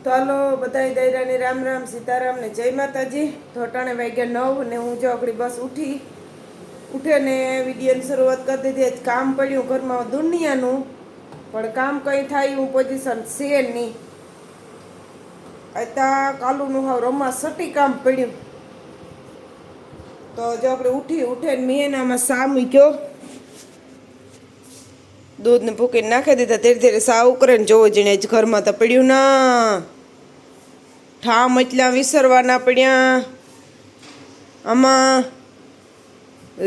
તો હાલો બધાય દૈરાની રામ રામ સીતારામ ને જય માતાજી. તો અટાણે વાગ્યા 9 ને હું જો આપણી બસ ઉઠે ને વિડીયોની શરૂઆત કરી દીધી. કામ પડ્યું ઘરમાં દુનિયાનું, પણ કામ કંઈ થાય એવું પોઝિશન છે નહીં. અત્યારે કાલુનું હાવ રમા સટી કામ પડ્યું. તો જો આપણે ઉઠે ને મેં એનામાં સા મૂક્યો, દૂધને ફૂકીને નાખી દીધા. ધીરે ધીરે સા ઉકરે ને જોવો જીણે જ ઘરમાં તો પડ્યું ના ઠામ એટલા વિસરવાના પડ્યા આમાં.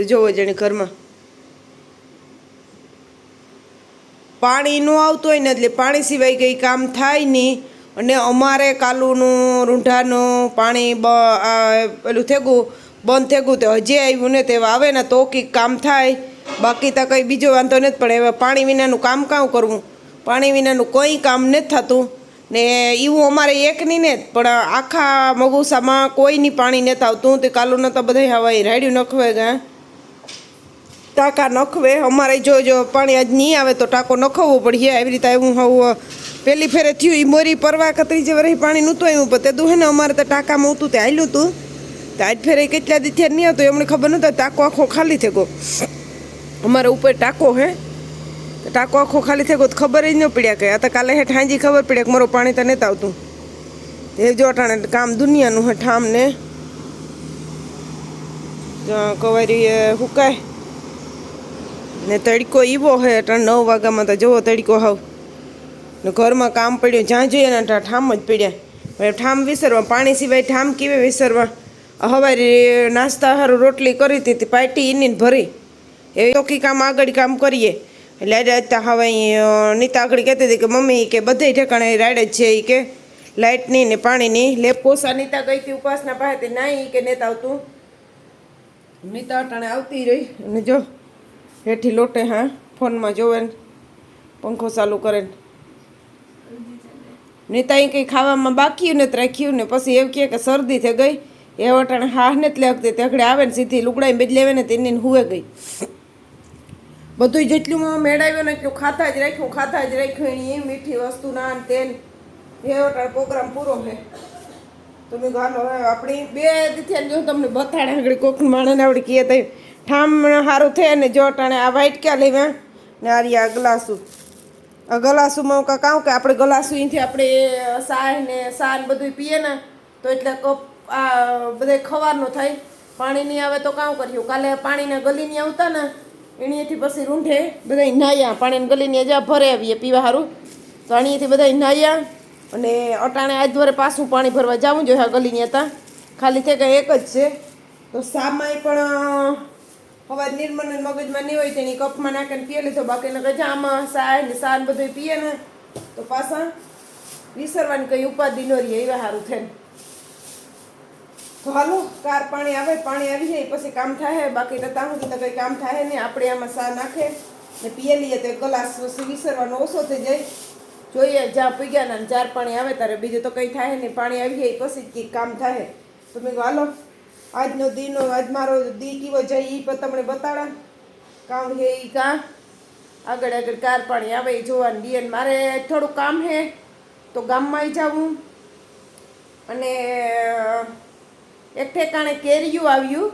જોવો જેને ઘરમાં પાણી ન આવતું હોય ને એટલે પાણી સિવાય કંઈ કામ થાય નહીં. અને અમારે કાલુનું રૂંઢાનું પાણી પેલું થેગું બંધ થેગું તો હજી આવ્યું ને તેવા આવે ને તો કંઈક કામ થાય. બાકી તો કંઈ બીજો વાંધો નથી. પણ હવે પાણી વિનાનું કામ કામ કરવું, પાણી વિનાનું કંઈ કામ નથી થતું. ને એવું અમારે એક નહીં ને પણ આખા મગુસામાં કોઈની પાણી નથી આવતું. તે કાલુને તો બધા હવાઈ રાડ્યું નખવે ગયા, ટાંકા નખવે. અમારે જો પાણી આજ નહીં આવે તો ટાંકો નખવવો પડે. એવી રીતે હું હવે પહેલી ફેરે થયું એ મોરી પરવા કતરી જે વરસ પાણી નહોતું આવ્યું. પણ તે દુહે ને અમારે તો ટાંકામાં હતું તે હાલ્યું હતું. તો આજ ફેરે કેટલા દી થયા નહીં હતું એમને ખબર નહોતું. ટાંકો આખો ખાલી થઈ ગયો. અમારે ઉપર ટાંકો હે, ટાંકો આખો ખાલી થઈ ગયો તો ખબર જ ન પડ્યા કે. આ તો કાલે હેઠ હાંજી ખબર પડ્યા કે મારું પાણી તો નથી આવતું. એ જો અટાણે કામ દુનિયાનું હે. ઠામ ને કવારી હુકાય ને તડકો એવો હે. અટાણે 9 વાગ્યામાં તો જવો તડકો હાવ. ને ઘરમાં કામ પડ્યું જ્યાં જોઈએ ને ઠામ જ પડ્યા. હવે ઠામ વિસરવા, પાણી સિવાય ઠામ કેવે વિસરવા. હવારે નાસ્તા સારું રોટલી કરી હતી, પાટી ઈની ભરી એ ચોખ્ખી કામ આગળ કામ કરીએ. એટલે અત્યારે હવે નીતા આગળ કહેતી હતી કે મમ્મી કે બધે ઠેકાણે રાડે જ છે એ કે લાઇટની ને પાણીની. લેપ કોસા નીતા ગઈ હતી ઉપાસના પાસે ના એ કે નેતા આવતું. નીતા અટાણે આવતી રહી. અને જો હેઠી લોટે હા ફોનમાં જોવે ને પંખો ચાલુ કરે ને. નીતા એ કંઈ ખાવામાં બાકી નથી રાખ્યું ને પછી એવું કહે કે શરદી થઈ ગઈ. એ અટાણે હા નથી લાગતી. તેખડે આવે ને સીધી લુગડાઈ બદલાવે ને તેની હુવે ગઈ. બધું જેટલું મેળવ્યું ને એટલું ખાતા જ રાખ્યું એની એ મીઠી વસ્તુ ના તેલ. એ અટાણે પ્રોગ્રામ પૂરો છે. તમે ગાલો હવે આપણી 2 દીથી જો તમને બતાડે આગળ કોક માણસને આવડી કહીએ તો ઠામ સારું થાય ને. જો અટાણે આ વાઇટ ક્યાં લેવા ને આ ગલાસું. આ ગલાસુમાં કાં કે આપણે ગલાસું અહીંથી આપણે સાહ ને બધું પીએ ને તો એટલે કપ આ બધે ખવારનું થાય. પાણી નહીં આવે તો કામ કર્યું. કાલે પાણીના ગલીની આવતા ને એણીએથી પછી રૂંઢે બધા નાહ્યા. પાણીને ગલીની જ્યાં ભરે આવીએ પીવા સારું તો અહીંયાથી બધા નાહ્યા. અને અટાણે આજ વરે પાછું પાણી ભરવા જવું જોઈએ. આ ગલીની હતા ખાલી થઈ ગયા એક જ છે. તો સામાય પણ હવે નિર્મલ મગજમાં નહીં હોય તેની કપમાં નાખીને પીએ લીધો. બાકીને કંઈ આમાં સાહ ને બધું પીએ ને તો પાછા વિસરવાની કંઈ ઉપાધિ ન રહીએ. એવા સારું થાય. તો હાલો કાર પાણી આવે, પાણી આવી જાય પછી કામ થાય. બાકી ત્યાં સુધી તો કંઈ કામ થાય નહીં. આપણે આમાં સા નાખે ને પીએ લઈએ તો ગ્લાસ વિસરવાનો ઓછો થઈ જાય. જોઈએ જ્યાં પીગ્યા ને જાર પાણી આવે ત્યારે બીજું તો કંઈ થાય નહીં. પાણી આવી જાય પછી જ કંઈક કામ થાય. તો મેં કહું હાલો આજનો દીનો આજ મારો દી કેવો જાય એ પણ તમને બતાડા. કામ છે એ કાં આગળ કાર પાણી આવે એ જોવાનું દીએ. મારે થોડું કામ છે તો ગામમાં જવું. અને એક ઠેકાણે કેરીયું આવ્યું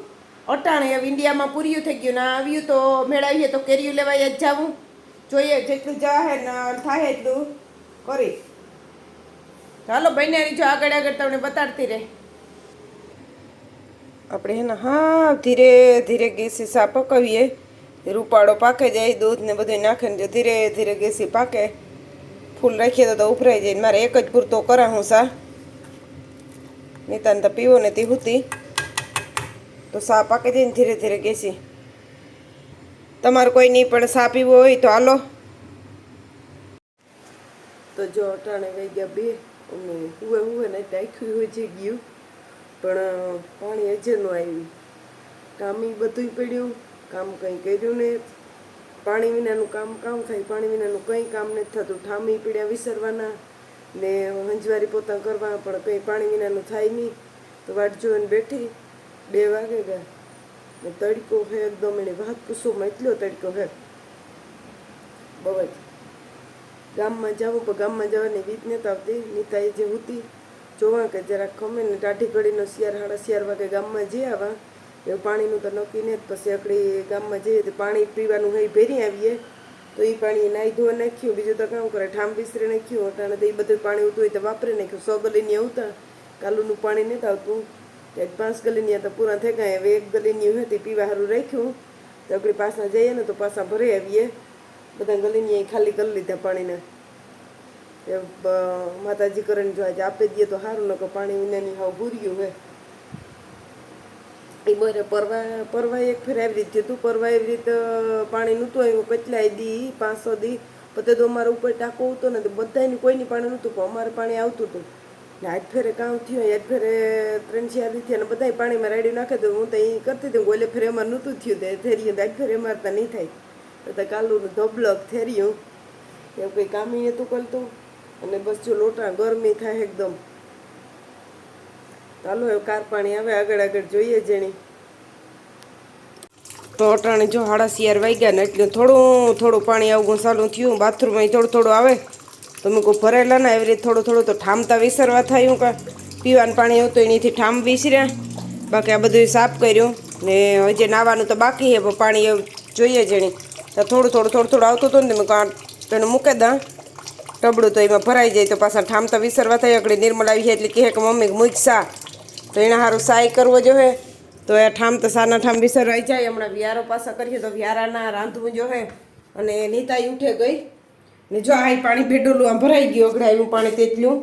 અટાણે. હવે ઇન્ડિયામાં પૂર્યું થઈ ગયું ના આવ્યું તો મેળાવીએ તો કેરીયું લેવાય જ જવું. જોઈએ જેટલું જાહે ને થાય એટલું કરી. ચાલો બન્યા જો આગળ તમને બતાડતી રહે. આપણે હે ને હા ધીરે ધીરે ગેસી સા પકવીએ. રૂપાળો પાકે જાય, દૂધ ને બધું નાખે ને ધીરે ધીરે ગેસી પાકે. ફૂલ રાખીએ તો ઉભરાઈ જાય. મારે એક જ પૂરતો કરા હું સા. નીતાને તો પીવો ને તે હુતી તો સા પાકે જાય ને ધીરે ધીરે ગેસી. તમારે કોઈ નહીં પણ સા પીવો હોય તો હાલો. તો જો અટાણે વહી ગયા 2 અને હુએ ને ટાખ્યું હોય છે ગયું પણ પાણી હજે ન આવ્યું. કામી બધું પડ્યું, કામ કંઈ કર્યું ને. પાણી વિનાનું કામ થાય, પાણી વિનાનું કંઈ કામ નથી થતું. ઠામી પીડ્યા વિસરવાના ને હંજવારી પોતા કરવા પણ કંઈ પાણી વિનાનું થાય નહીં. તો વાટ જોઈને બેઠી. 2 વાગે ગયા ને તડકો હે એકદમ. એને વાત પૂછોમાં એટલો તડકો હે બહુ જ. ગામમાં જવું પણ ગામમાં જવાની રીત નથી આવતી. નીતાએ જે હતી જોવા કે જરાક ખમે ને ટાઢી ઘડીનો 4:30 વાગે ગામમાં જઈ આવા એવું પાણીનું તો નક્કી નહીં. પછી આકડી ગામમાં જઈએ તો પાણી પીવાનું હોય ભેરી આવીએ તો એ પાણી નાહી ધોવા નાખ્યું. બીજું તો કામ કરે ઠામ વિસરી નાખ્યું. અટાણે તો એ બધું પાણી ઉતું હોય તો વાપરી નાખ્યું. 100 ગલીની આવતા કાલુનું પાણી નથી આવતું. ત્યાં 5 ગલીની તો પૂરા થઈ ગયા. હવે 1 ગલીની હતી પીવા સારું રાખ્યું તો આપણે પાછા જઈએ ને તો પાછા ભરી આવીએ. બધા ગલીની ખાલી કરી લીધા પાણીના. માતાજી કરીને જો આજે આપી દઈએ તો સારું. નકો પાણી વિનાની હાવ ભૂર્યું હે. એ બરે પરવા એક ફેર આવી રીતે થયું. પરવા એવી રીતે પાણી નહોતું આવ્યું. કેટલાય દી 500 દી પછી તો અમારા ઉપર ટાંકો હતો ને તો બધાની કોઈની પાણી નહોતું પણ અમારે પાણી આવતું હતું. ને આજ ફેરે કામ થયું. આજ ફેરે 3-4 દી થયા ને બધા પાણીમાં રાડ્યું નાખે તો હું તો એ કરતી હતી. ઓલે ફેરે અમારે નહોતું થયું તે થેર્યું. આજ ફેરે અમારે તો નહીં થાય તો કાલુનું ધબલક થેર્યું. એવું કંઈ કામ નહોતું કરતું. અને બસ જો લોટા ગરમી થાય એકદમ. ચાલો હવે કાર પાણી આવે આગળ જોઈએ જેણી. તો અટાણે જો 4:30 વાગ્યા ને એટલે થોડું પાણી આવવું ચાલુ થયું. બાથરૂમમાં થોડું આવે તો મેં કોઈ ભરેલા ને એવી રીતે થોડું તો ઠામતા વિસરવા થાય. હું કાં પીવાનું પાણી હતું એનીથી ઠામ વિસર્યા. બાકી આ બધું સાફ કર્યું ને હજી નાવાનું તો બાકી છે પણ પાણી જોઈએ જેણી. તો થોડું આવતું હતું ને મેં કાં તેને મૂકે દા ટબડું તો એમાં ભરાઈ જાય તો પાછા ઠામતા વિસરવા થાય. આગળ નિર્મળ આવી જાય એટલે કહે કે મમ્મી મૂક સા તો એના સારું સાય કરવો જોઈએ. તો એ સાના ઠામ વિસરવાઈ જાય. હમણાં વ્યારો પાછા કરીએ તો વ્યારાના રાંધવું જોઈએ. અને નીતાઈ ઉઠે ગઈ ને જો આ પાણી બેડોલું આમ ભરાઈ ગયું. અગડે આવ્યું પાણી તેટલું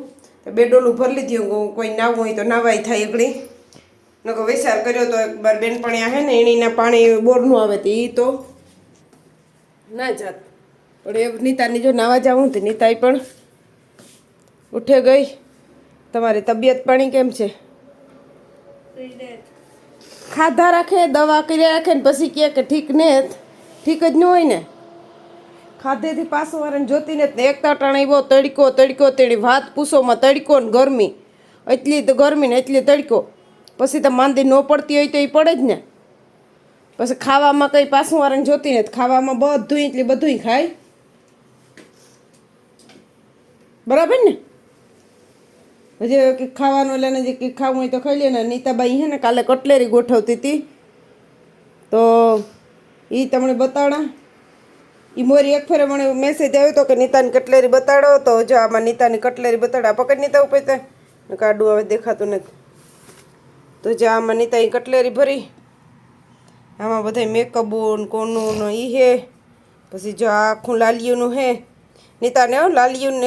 તો બેડોલું ભરી લીધું. કોઈ નાવું હોય તો નાવાય થાય. અગડી નકો વિચાર કર્યો તો એક બાર બેનપણી આવે ને એણીના પાણી બોરનું આવે તો એ તો ના જાત. પણ એ નીતાની જો નાવા જાવું તો નીતાઈ પણ ઉઠે ગઈ. તમારી તબિયત પાણી કેમ છે? ખાધા રાખે દવા કરી રાખે ને પછી કહે કે ઠીક ને ઠીક જ ન હોય ને. ખાધેથી પાછું વાળાને જોતી ને એક તાટાણ એવો તડકો તેડી વાત પૂછોમાં તડકો ને ગરમી એટલી તો ગરમી ને એટલી તડકો. પછી તો માંદી ન પડતી હોય તો એ પડે જ ને. પછી ખાવામાં કંઈ પાછું વાળાને જોતી ને ખાવામાં બધું ખાય બરાબર ને. હજી કંઈક ખાવાનું લઈને જે કંઈક ખાવું હોય તો ખાઈ લે ને. નીતાબાઈ હે ને કાલે કટલેરી ગોઠવતી હતી તો એ તમને બતાડા. એ મોરી એક ફેરે મને મેસેજ આવ્યો હતો કે નીતાની કટલેરી બતાડો. તો જો આમાં નીતાની કટલેરી બતાડા પકડ નીતા ઉપર તો કાઢું હવે દેખાતું નથી. તો જો આમાં નીતાની કટલેરી ભરી. આમાં બધા મેકઅપનું કોનું એ હે. પછી જો આખું લાલિયુંનું હે નીતાને લાલિયું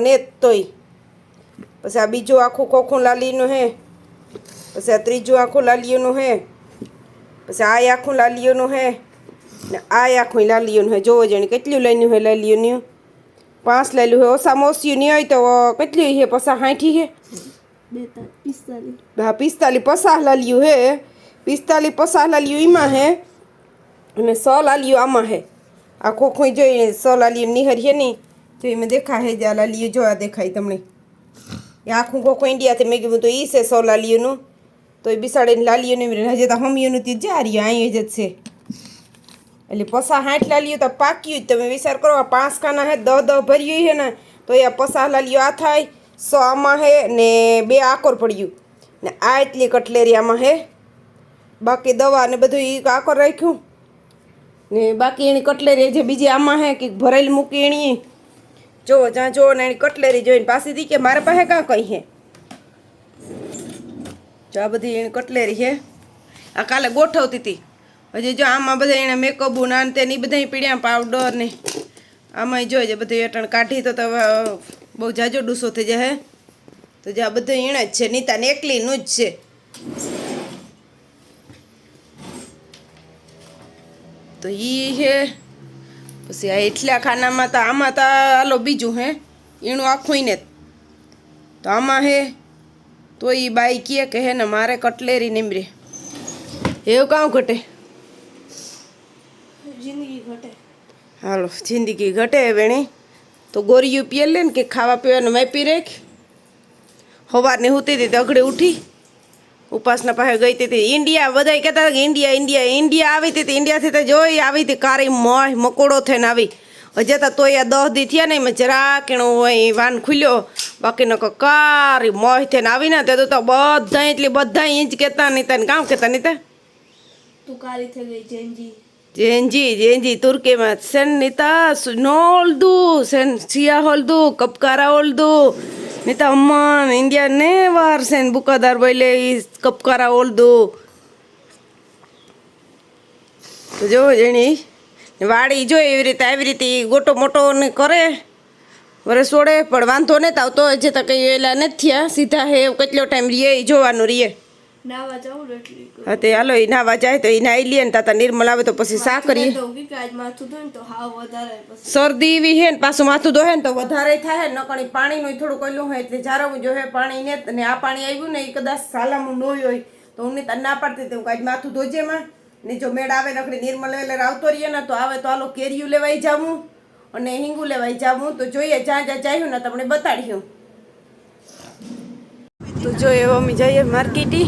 ને તોય. પછી આ બીજું આખું ખોખું લાલીનું હે. પછી આ ત્રીજું આખું લાલિયુંનું હે. પછી આ આખું લાલિયુંનું હે ને આ આખું લાલિયુંનું હે. જોવો જાણે કેટલું લાઈનું હે લાલિયુંનું. 5 લાલ્યું હે. ઓછામાં ઓછી નહીં હોય તો કેટલી હે? 50-60 હે. 45. હા 45-50 લાલિયું હે. 45-50 લાલિયું એમાં હે અને 100 લાલિયું આમાં હે. આ ખોખું જોઈને 100 લાલિયું નિહર હે નહીં તો એમાં દેખાય છે. આ લાલિયું જોવા દેખાય તમને. એ આખું ખોખું ઇન્ડિયાથી મેં કીધું તો એ છે 100 લાલિયુંનું. તો એ બિસાડીને લાલિયુંનું હજી તો હમિયુંનું તે જા રહ્યું અહીં જ છે. એટલે 50-60 લાલિયું તો પાક્યું જ. તમે વિચાર કરો 5 ખાના હે 10 ભર્યું છે ને તો એ 50 લાલિયું આ થાય. 100 આમાં હે ને 2 આકોર પડ્યું ને આ એટલી કટલેરી આમાં હે. બાકી દવા ને બધું એ આકોર રાખ્યું ને બાકી એની કટલેરી જે બીજી આમાં હે કે ભરેલી મૂકી એની. જો જ્યાં જો ને એની કટલેરી જોઈને પાછી દી કે મારે પાસે કાં કંઈ હે. જો આ બધી એની કટલેરી છે. આ કાલે ગોઠવતી હતી. હજી જો આમાં બધા એણે મેકઅપ ના તે ને બધા પીડ્યા પાવડર ને આમાં જોઈએ બધું અટણ કાઢી તો બહુ જાજો ડૂસો થઈ જાય. તો જે આ બધું એણે જ છે. નીતાને એકલીનું જ છે. તો એ છે. પછી આ એટલા ખાનામાં તો આમાં તો હાલો બીજું હે એનું આખું ને તો આમાં હે. તો એ બાઈ કહે કે હે ને મારે કટલેરી નીમરે એવું કાં ઘટે? જિંદગી ઘટે. હાલો જિંદગી ઘટે વેણી તો ગોરીયું પીએ લે ને કે ખાવા પીવાનું માપી રાખ. સવારની હુતી હતી અઘડે ઉઠી ઉપાસના પાસે ગઈ હતી. ઇન્ડિયા બધા કહેતા હતા કે ઇન્ડિયા આવી હતી. ઇન્ડિયાથી તો જોઈ આવી હતી કારી મોય મકોડો થઈને આવી. હજી તો તોય 10 દી થયા ને એમાં જરાક એનો હોય વાન ખુલ્યો બાકીનો કારી મોહ થઈને આવીને તે તો બધા એટલે બધા ઇંચ કહેતા નહીં તને કામ કહેતા નહીં તે તું કાળી થઈ ગઈ જેનજી ಜೇಂಜಿ ತುರ್ಕಿ ಸೆನ್ ನಿತ ನೋಲ್ದು ಸೆನ್ ಸಿಯಾ ಹೊಲ್ದು ಕಪ್ಕಾರ ಹೊಲ್ದು ನಿತ ಅಮ್ಮ ಇಂಡಿಯಾನೇ ವಾರ್ ಸೆನ್ ಬುಕ್ಕದಾರ್ ಬೈಲೆ ಈ ಕಪ್ಕಾರ ಹೊಲ್ದು જો જેણી વાડી જો એવી રીતે આવી રીતે ગોટો મોટો ને કરે વરસ છોડે પણ વાંધો નહીં આવતો જે તો કંઈ એલા નથી થયા સીધા હે કેટલો ટાઈમ રીએ એ જોવાનું રીએ નાવા જાઉં એટલી હા તે હાલો એ નાવા જાય તો એ નાઈ લે ને તાતા નિર્મલ આવે તો પછી શા કરીએ તો કે આજ માથું ધોઈને તો હાવ વધારે પછી શરદી એવી હે ને પાછું માથું દોહે ને તો વધારે થાય ને નકણી પાણીનું થોડું કહેલું હોય એટલે જારવું જોઈએ પાણી ને આ પાણી આવ્યું ને એ કદાચ સાલામું નોય હોય તો હું તને ના પાડતી હતી હું કાંઈ માથું ધોજે માં ને જો મેળ આવે નકડી નિર્મલ એટલે આવતો રહીએ ને તો આવે તો હાલો કેરીયું લેવાઈ જાવું અને હિંગુ લેવાઈ જાવું તો જોઈએ જ્યાં જ્યાં જાયું ને તમને બતાડ્યું તો જો એવો અમે જઈએ માર્કેટી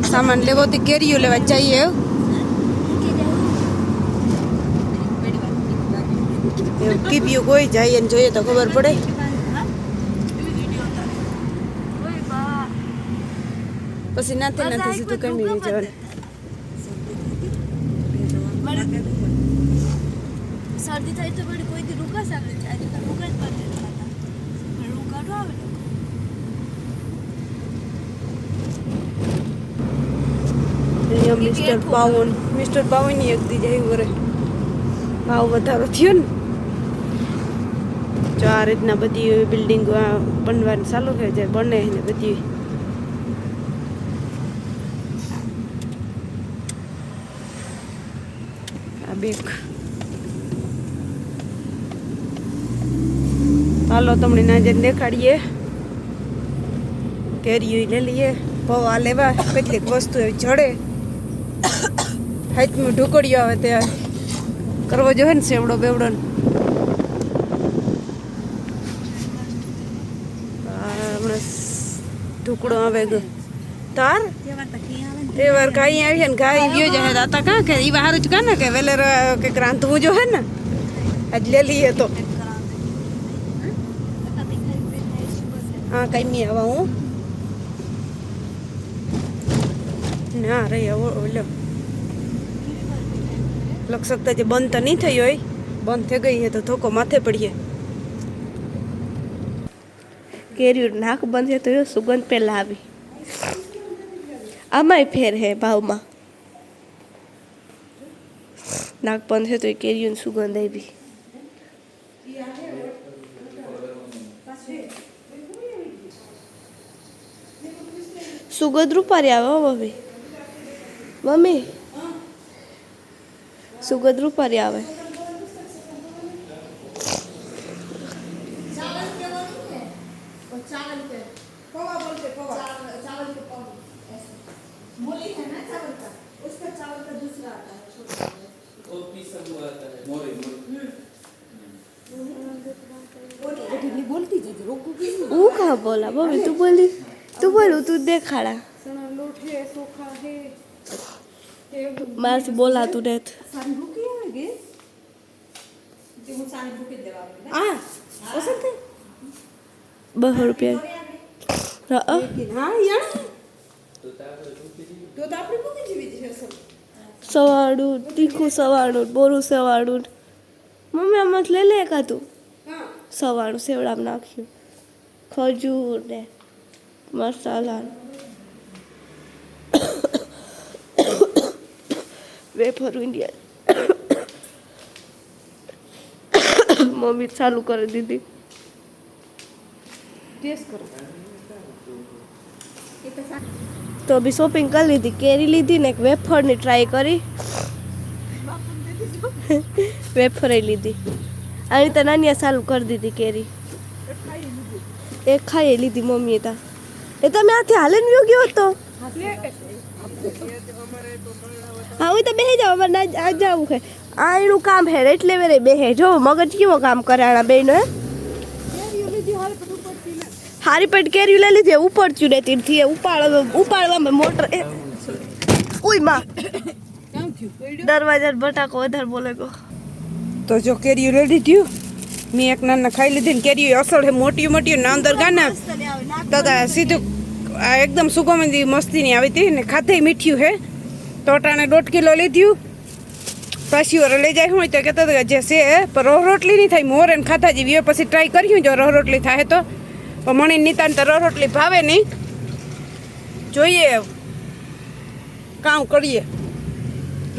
સામાન લેવો તો કેરીયું લેવા જઈએ એવું કીધું કોઈ જાય ને જોઈએ તો ખબર પડે પછી નાથી સીધું કઈ નહીં જવાનું શરદી થાય તો બડી કોઈ દી રૂકા સામે આજે તો રૂકા જ પડે હતા રૂકા તો આવે મિસ્ટર પાવન ની એક દી જાય વરે ભાવ વધારો થયો ને જો આ રીતના બધી બિલ્ડિંગ બનવાનું ચાલુ થઈ જાય બને ને બધી આ બેક હાલો તમને ના જઈને દેખાડીએ કેરીયું લઈ લઈએ પૌવા લેવા કેટલીક વસ્તુ એવી જડે હાથમાં ઢુકડીઓ આવે ત્યાં કરવો જોઈએ ને સેવડો બેવડો હમણાં ઢુકડો આવે ગયો તાર તહેવાર કાંઈ આવીએ ને કાંઈ ગયો જાય દાતા કાં કે એ બહાર જ કાં ને કે વેલેર કંઈક રાંધવું જો હે ને આજ લે લઈએ તો હા કઈ નહીં આવા હું ના રહી ઓલો લખ શકતા જે બંધ તો નહીં થઈ હોય બંધ થઈ ગઈ હે તો ધોકો માથે પડીએ કેરીયું નાક બંધ છે તો એ સુગંધ પહેલા આવી આમાંય ફેર હે ભાવમાં નાક બંધ છે તો એ કેરીયું સુગંધ આવી સુગંધ રૂપારી આવે હો મમ્મી સુગંધ રૂપારી આવે હું कहाँ बोला मम्मी तू बोली तू बोलू तू देखाड़ा मार से बोला तू ने સવાડું તીખું સવાડું બોરું સવાડું મમ્મી આમાં લઈ લે કાતું સવાણું સેવડામાં નાખ્યું ખજૂર ને મસાલા વેફર ઇન્ડિયા મમ્મી ચાલુ કરી દીધી ટેસ્ટ કરો તો બી શોપિંગ કરી લીધી કેરી લીધી ને એક વેફરની ટ્રાય કરી વેફર લીધી આવી તો નાનિયા ચાલુ કરી દીધી કેરી એક ખાઈ લીધી મમ્મીએ તા એ તમે આથી હાલે ને ગયો હતો હા હું તો બેસી જાવ અમારે આ જવું છે આ એનું કામ હે એટલે વેરે બેહે જો મગજ કેવો કામ કરે આના બેનો હે હારી પેટ કેરી લઈ લીધી ઉપડચ્યું ને તીરથી ઉપાડવામાં મોટર ઉઈ માં દરવાજા બટાકો વધારે બોલે કો તો જો કેરીયું રેડી થયું મેં એક નાના ખાઈ લીધી ને કેરી અસલ હે મોટી મોટી ના અંદર ગાના દાદા સીધું આ એકદમ સુગંધી મસ્તીની આવી હતી ને ખાધે મીઠ્યું હે તો અટાણે 1.5 કિલો લીધું પાછી ઓર લઈ જાય હોય તો કહેતા હતા જે છે પણ રોહ રોટલી નહીં થાય મોર એને ખાધા જેવી હોય પછી ટ્રાય કર્યું જો રોહ રોટલી થાય તો પણ મને નીતાને તો રોહ રોટલી ભાવે નહીં જોઈએ કામ કરીએ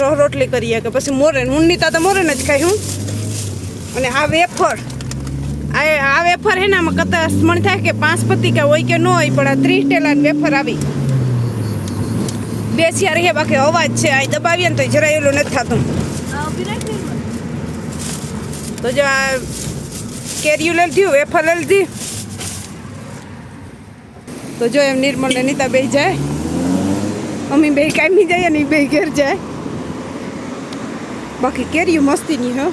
રોહ રોટલી કરીએ કે પછી મોરેન હું નીતા તો મોરેન જ ખાઈ હું અને આ વેફર આ વેફર હે ને આમાં કદાચ મને થાય કે 5 પતિકા હોય કે ન હોય પણ આ 30 ટેલા વેફર આવી બેસ્યા રહે બાકી અવાજ છે આ દબાવીએ ને તો જરાય એલું નથી થતું તો જો આ કેરીયું લઈ લીધું વેફર લઈ લીધી તો જો એમ નિર્મલ ને નીતા બે જાય અમે બે કામી જઈએ ને બે ઘેર જાય બાકી કેરીયું મસ્તી નહીં હો